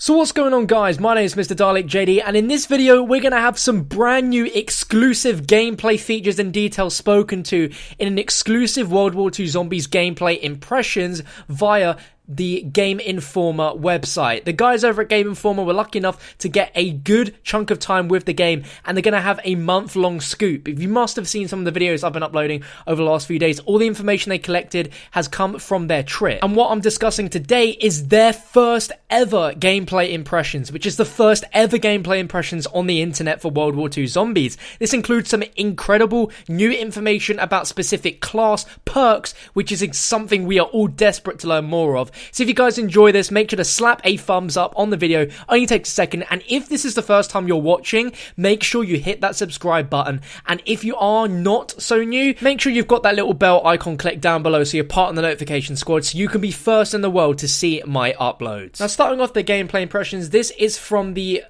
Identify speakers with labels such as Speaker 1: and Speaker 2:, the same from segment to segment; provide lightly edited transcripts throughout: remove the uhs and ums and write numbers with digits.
Speaker 1: So what's going on, guys? My name is Mr. Dalek JD, and in this video we're going to have some brand new exclusive gameplay features and details spoken to in an exclusive World War II Zombies gameplay impressions via the Game Informer website. The guys over at Game Informer were lucky enough to get a good chunk of time with the game, and they're going to have a month-long scoop. If you must have seen some of the videos I've been uploading over the last few days, all the information they collected has come from their trip. And what I'm discussing today is their first ever gameplay impressions, which is the first ever gameplay impressions on the internet for World War II Zombies. This includes some incredible new information about specific class perks, which is something we are all desperate to learn more of. So if you guys enjoy this, make sure to slap a thumbs up on the video. Only takes a second. And if this is the first time you're watching, make sure you hit that subscribe button. And if you are not so new, make sure you've got that little bell icon clicked down below so you're part of the notification squad, so you can be first in the world to see my uploads. Now, starting off the gameplay impressions, this is from the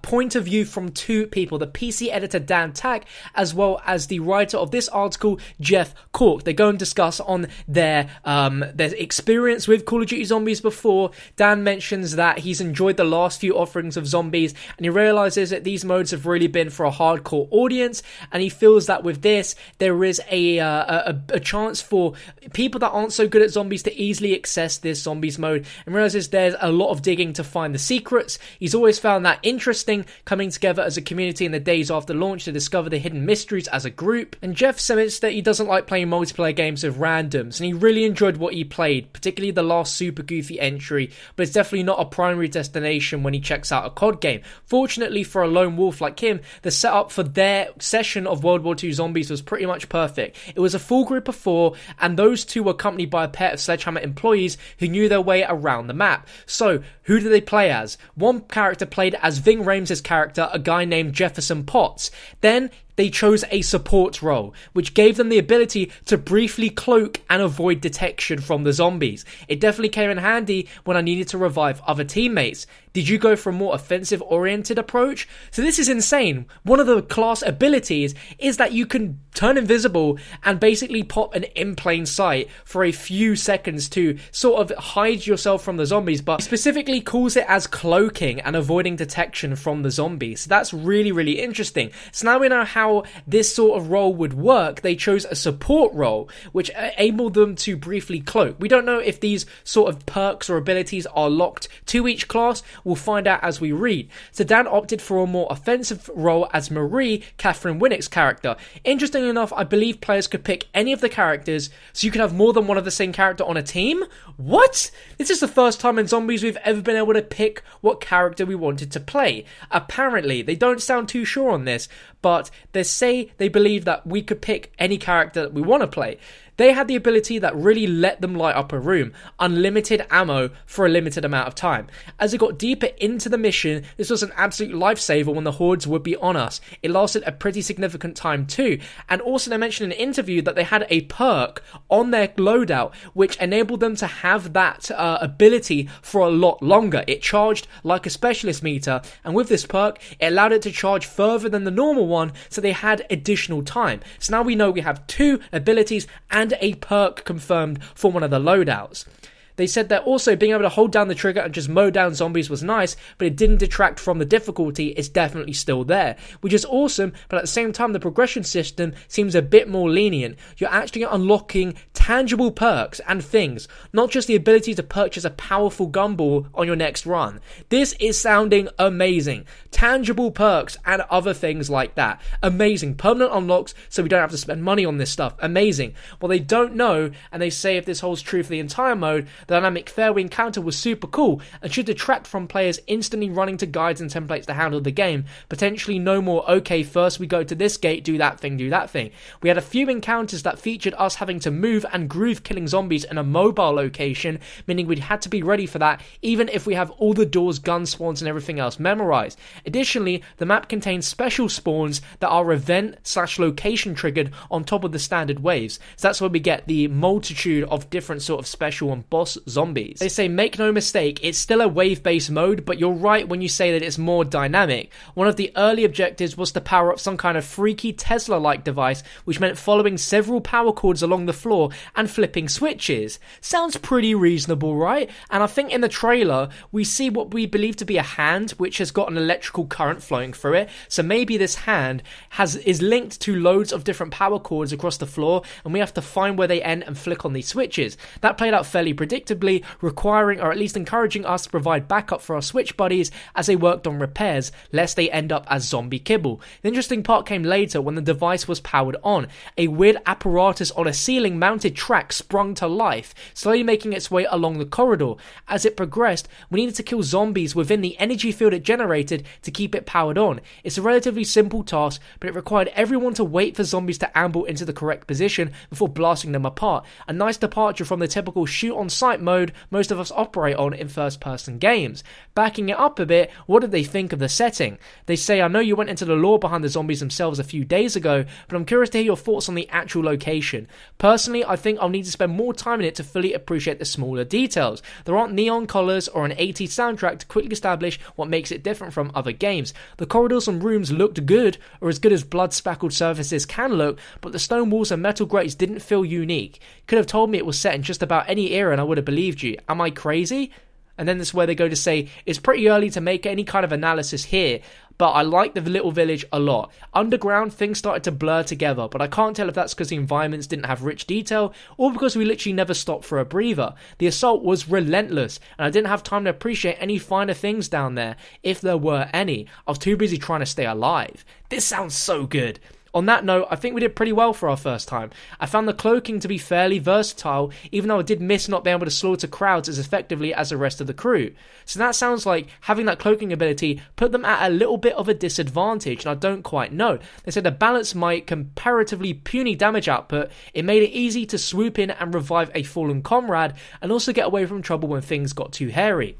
Speaker 1: point of view from two people, the PC editor Dan Tack, as well as the writer of this article, Jeff Cork. They go and discuss on their experience with Call of Duty Zombies before. Dan mentions that he's enjoyed the last few offerings of Zombies, and he realizes that these modes have really been for a hardcore audience, and he feels that with this there is a chance for people that aren't so good at Zombies to easily access this Zombies mode, and realizes there's a lot of digging to find the secrets. He's always found that interesting, coming together as a community in the days after launch to discover the hidden mysteries as a group. And Jeff says that he doesn't like playing multiplayer games with randoms, and he really enjoyed what he played, particularly the last super goofy entry, but it's definitely not a primary destination when he checks out a COD game. Fortunately for a lone wolf like him, the setup for their session of World War II Zombies was pretty much perfect. It was a full group of 4, and those 2 were accompanied by a pair of Sledgehammer employees who knew their way around the map. So, who do they play as? One character played as Ving Rhames' character, a guy named Jefferson Potts. Then they chose a support role, which gave them the ability to briefly cloak and avoid detection from the zombies. It definitely came in handy when I needed to revive other teammates. Did you go for a more offensive-oriented approach? So this is insane. One of the class abilities is that you can turn invisible and basically pop an in plain sight for a few seconds to sort of hide yourself from the zombies, but specifically calls it as cloaking and avoiding detection from the zombies. So that's really, really interesting. So now we know how this sort of role would work. They chose a support role, which enabled them to briefly cloak. We don't know if these sort of perks or abilities are locked to each class. We'll find out as we read. So Dan opted for a more offensive role as Marie, Catherine Winnick's character. Interestingly enough, I believe players could pick any of the characters, so you could have more than one of the same character on a team? What? This is the first time in Zombies we've ever been able to pick what character we wanted to play. Apparently, they don't sound too sure on this, but they say they believe that we could pick any character that we want to play. They had the ability that really let them light up a room, unlimited ammo for a limited amount of time. As it got deeper into the mission, this was an absolute lifesaver when the hordes would be on us. It lasted a pretty significant time too, and also they mentioned in an interview that they had a perk on their loadout which enabled them to have that ability for a lot longer. It charged like a specialist meter, and with this perk it allowed it to charge further than the normal one, so they had additional time. So now we know we have 2 abilities and a perk confirmed for one of the loadouts. They said that also being able to hold down the trigger and just mow down zombies was nice, but it didn't detract from the difficulty. It's definitely still there, which is awesome, but at the same time the progression system seems a bit more lenient. You're actually unlocking tangible perks and things, not just the ability to purchase a powerful gumball on your next run. This is sounding amazing. Tangible perks and other things like that. Amazing. Permanent unlocks, so we don't have to spend money on this stuff. Amazing. Well, they don't know, and they say if this holds true for the entire mode, the dynamic fairway encounter was super cool and should detract from players instantly running to guides and templates to handle the game. Potentially no more, okay, first we go to this gate, do that thing, do that thing. We had a few encounters that featured us having to move and groove killing zombies in a mobile location, meaning we had to be ready for that even if we have all the doors, gun spawns and everything else memorized. Additionally, the map contains special spawns that are event/location triggered on top of the standard waves. So that's where we get the multitude of different sort of special and boss zombies. They say, make no mistake, it's still a wave-based mode, but you're right when you say that it's more dynamic. One of the early objectives was to power up some kind of freaky Tesla-like device, which meant following several power cords along the floor and flipping switches. Sounds pretty reasonable, right? And I think in the trailer, we see what we believe to be a hand, which has got an electrical current flowing through it. So maybe this hand is linked to loads of different power cords across the floor, and we have to find where they end and flick on these switches. That played out fairly predictably, requiring or at least encouraging us to provide backup for our switch buddies as they worked on repairs, lest they end up as zombie kibble. The interesting part came later when the device was powered on. A weird apparatus on a ceiling mounted track sprung to life, slowly making its way along the corridor. As it progressed, we needed to kill zombies within the energy field it generated to keep it powered on. It's a relatively simple task, but it required everyone to wait for zombies to amble into the correct position before blasting them apart. A nice departure from the typical shoot on sight mode most of us operate on in first person games. Backing it up a bit, what did they think of the setting? They say, I know you went into the lore behind the zombies themselves a few days ago, but I'm curious to hear your thoughts on the actual location. Personally, I think I'll need to spend more time in it to fully appreciate the smaller details. There aren't neon colours or an 80s soundtrack to quickly establish what makes it different from other games. The corridors and rooms looked good, or as good as blood-spackled surfaces can look, but the stone walls and metal grates didn't feel unique. Could have told me it was set in just about any era and I would have believed you. Am I crazy? And then this is where they go to say, it's pretty early to make any kind of analysis here, but I like the little village a lot. Underground, things started to blur together, but I can't tell if that's because the environments didn't have rich detail, or because we literally never stopped for a breather. The assault was relentless, and I didn't have time to appreciate any finer things down there, if there were any. I was too busy trying to stay alive. This sounds so good. On that note, I think we did pretty well for our first time. I found the cloaking to be fairly versatile, even though I did miss not being able to slaughter crowds as effectively as the rest of the crew. So that sounds like having that cloaking ability put them at a little bit of a disadvantage, and I don't quite know. They said the balance my comparatively puny damage output, it made it easy to swoop in and revive a fallen comrade, and also get away from trouble when things got too hairy.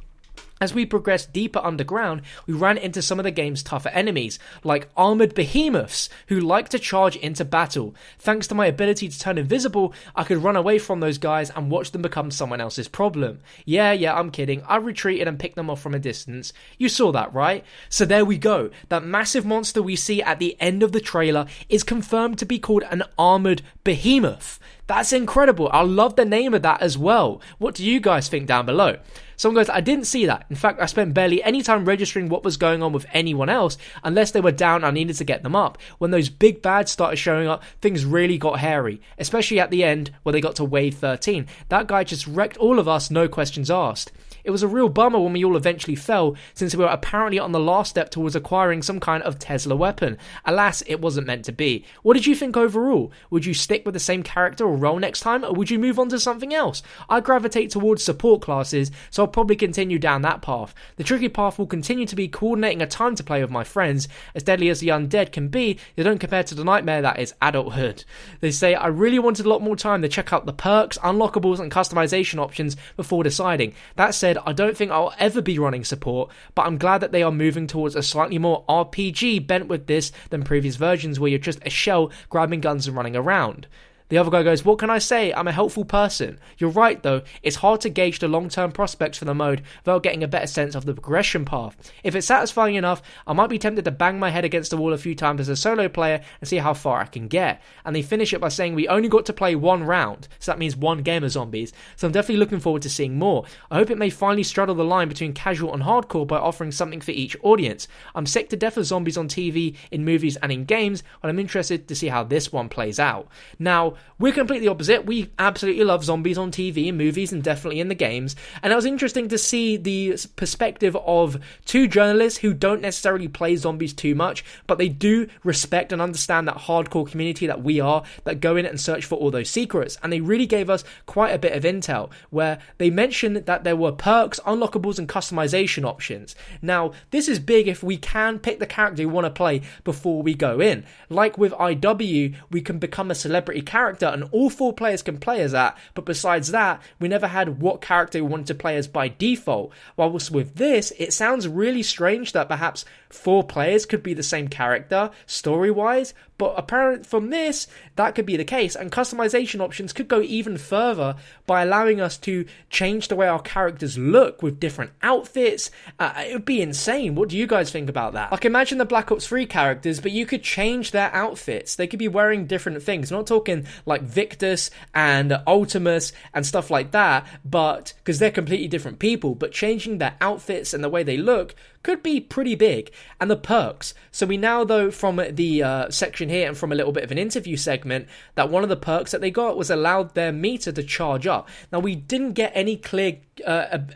Speaker 1: As we progressed deeper underground, we ran into some of the game's tougher enemies, like armoured behemoths, who like to charge into battle. Thanks to my ability to turn invisible, I could run away from those guys and watch them become someone else's problem. Yeah, I'm kidding. I retreated and picked them off from a distance. You saw that, right? So there we go. That massive monster we see at the end of the trailer is confirmed to be called an armoured behemoth. That's incredible. I love the name of that as well. What do you guys think down below? Someone goes, I didn't see that. In fact, I spent barely any time registering what was going on with anyone else, unless they were down and I needed to get them up. When those big bads started showing up, things really got hairy, especially at the end where they got to wave 13. That guy just wrecked all of us, no questions asked. It was a real bummer when we all eventually fell, since we were apparently on the last step towards acquiring some kind of Tesla weapon. Alas, it wasn't meant to be. What did you think overall? Would you stick with the same character or role next time, or would you move on to something else? I gravitate towards support classes, so I'll probably continue down that path. The tricky path will continue to be coordinating a time to play with my friends. As deadly as the undead can be, they don't compare to the nightmare that is adulthood. They say, I really wanted a lot more time to check out the perks, unlockables and customization options before deciding. That said, I don't think I'll ever be running support, but I'm glad that they are moving towards a slightly more RPG bent with this than previous versions where you're just a shell grabbing guns and running around. The other guy goes, what can I say? I'm a helpful person. You're right though, it's hard to gauge the long-term prospects for the mode without getting a better sense of the progression path. If it's satisfying enough, I might be tempted to bang my head against the wall a few times as a solo player and see how far I can get. And they finish it by saying we only got to play one round, so that means one game of zombies, so I'm definitely looking forward to seeing more. I hope it may finally straddle the line between casual and hardcore by offering something for each audience. I'm sick to death of zombies on TV, in movies and in games, but I'm interested to see how this one plays out. Now, we're completely opposite. We absolutely love zombies on TV and movies and definitely in the games. And it was interesting to see the perspective of two journalists who don't necessarily play zombies too much, but they do respect and understand that hardcore community that we are, that go in and search for all those secrets. And they really gave us quite a bit of intel, where they mentioned that there were perks, unlockables and customization options. Now, this is big if we can pick the character we want to play before we go in. Like with IW, we can become a celebrity character and all 4 players can play as that, but besides that, we never had what character we wanted to play as by default. Whilst with this, it sounds really strange that perhaps 4 players could be the same character, story-wise, But apparently from this, that could be the case, and customization options could go even further by allowing us to change the way our characters look with different outfits. It would be insane. What do you guys think about that? Like, imagine the Black Ops 3 characters, but you could change their outfits. They could be wearing different things. I'm not talking like Victus and Ultimus and stuff like that, but because they're completely different people, but changing their outfits and the way they look could be pretty big. And the perks. So we now know from the section here and from a little bit of an interview segment that one of the perks that they got was allowed their meter to charge up. Now, we didn't get any clear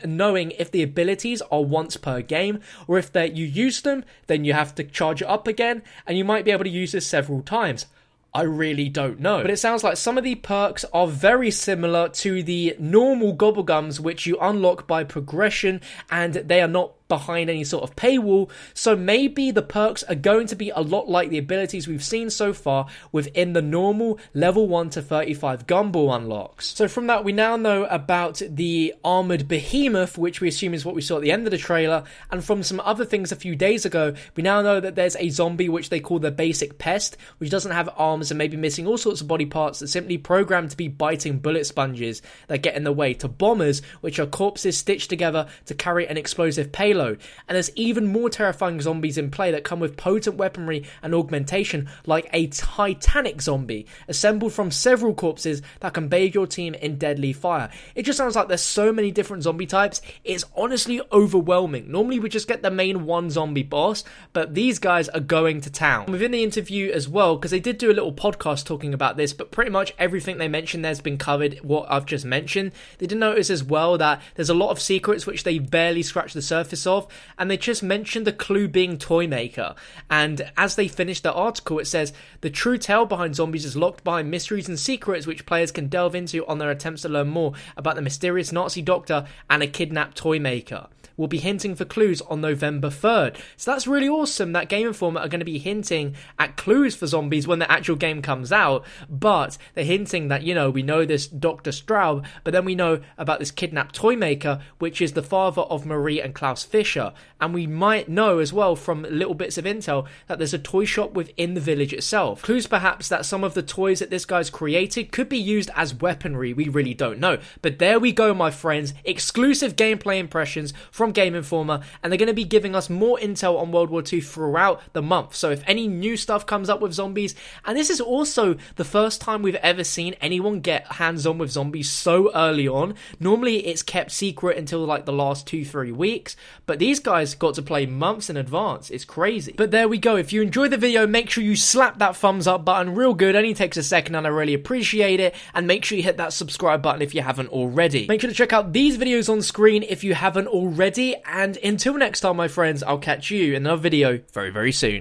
Speaker 1: knowing if the abilities are once per game, or if you use them, then you have to charge it up again, and you might be able to use this several times. I really don't know. But it sounds like some of the perks are very similar to the normal gobblegums, which you unlock by progression, and they are not behind any sort of paywall. So maybe the perks are going to be a lot like the abilities we've seen so far within the normal level 1 to 35 gumball unlocks. So from that, we now know about the armored behemoth, which we assume is what we saw at the end of the trailer. And from some other things a few days ago, we now know that there's a zombie which they call the basic pest, which doesn't have arms and maybe missing all sorts of body parts, that's simply programmed to be biting bullet sponges that get in the way to bombers, which are corpses stitched together to carry an explosive payload. And there's even more terrifying zombies in play that come with potent weaponry and augmentation, like a titanic zombie assembled from several corpses that can bathe your team in deadly fire. It just sounds like there's so many different zombie types, it's honestly overwhelming. Normally we just get the main one zombie boss, but these guys are going to town. Within the interview as well, because they did do a little podcast talking about this, but pretty much everything they mentioned there's been covered, what I've just mentioned. They did notice as well that there's a lot of secrets which they barely scratch the surface of, and they just mentioned the clue being Toymaker. And as they finished the article, it says the true tale behind zombies is locked behind mysteries and secrets which players can delve into on their attempts to learn more about the mysterious Nazi doctor and a kidnapped Toymaker. Will be hinting for clues on November 3rd. So that's really awesome that Game Informer are going to be hinting at clues for zombies when the actual game comes out, but they're hinting that, you know, we know this Dr. Straub, but then we know about this kidnapped Toymaker, which is the father of Marie and Klaus Fischer, and we might know as well from little bits of intel that there's a toy shop within the village itself. Clues perhaps that some of the toys that this guy's created could be used as weaponry, we really don't know. But there we go, my friends, exclusive gameplay impressions from Game Informer, and they're going to be giving us more intel on World War II throughout the month. So if any new stuff comes up with zombies, and this is also the first time we've ever seen anyone get hands-on with zombies so early on. Normally it's kept secret until like the last 2-3 weeks, but these guys got to play months in advance. It's crazy. But there we go. If you enjoyed the video, make sure you slap that thumbs up button real good. Only takes a second and I really appreciate it. And make sure you hit that subscribe button if you haven't already. Make sure to check out these videos on screen if you haven't already. And until next time, my friends, I'll catch you in another video very, very soon.